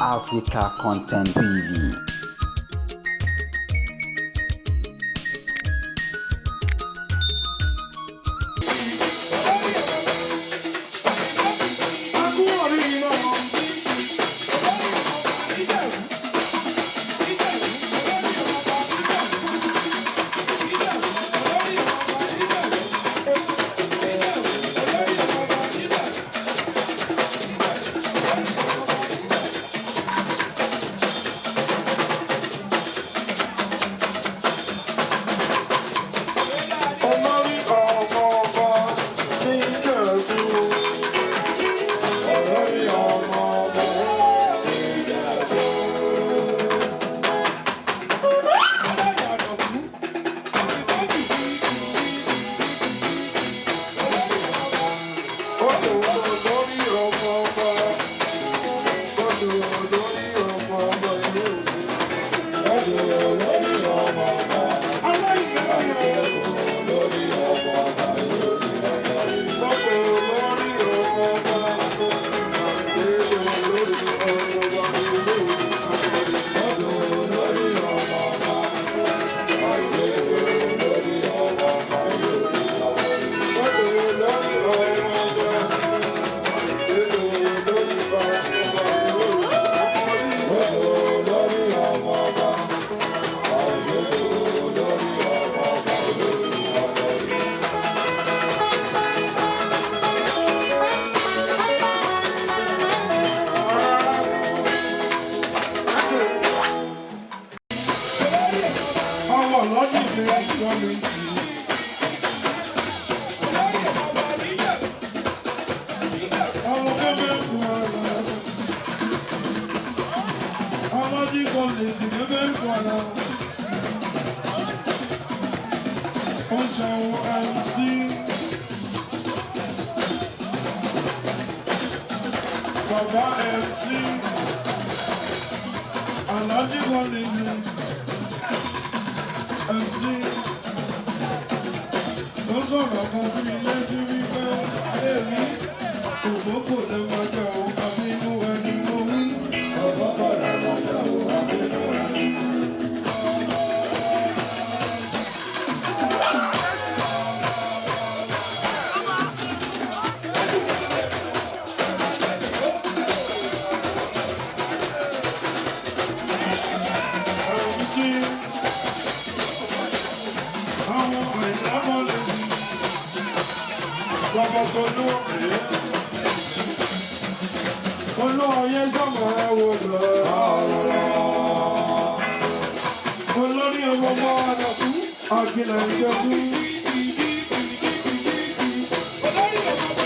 Africa Content TV. Baba MC, Alhaji Kollington, MC, ó sọ̀rọ̀ kan sí mi létí wípé ayé mi òbókò lè máa jẹ́ òun àbí inú ẹni mo wí. Òbókò lè máa jẹ́ òun àbí inú ẹni. Àwọn Ayinla Kollington, bàbá Olori, olóyè sọ̀mọ̀ ẹ̀wọ̀ lọ. Olórí ọmọ bá wà lọ́kú, àgbìnà ìjọkú. Olórí ọmọ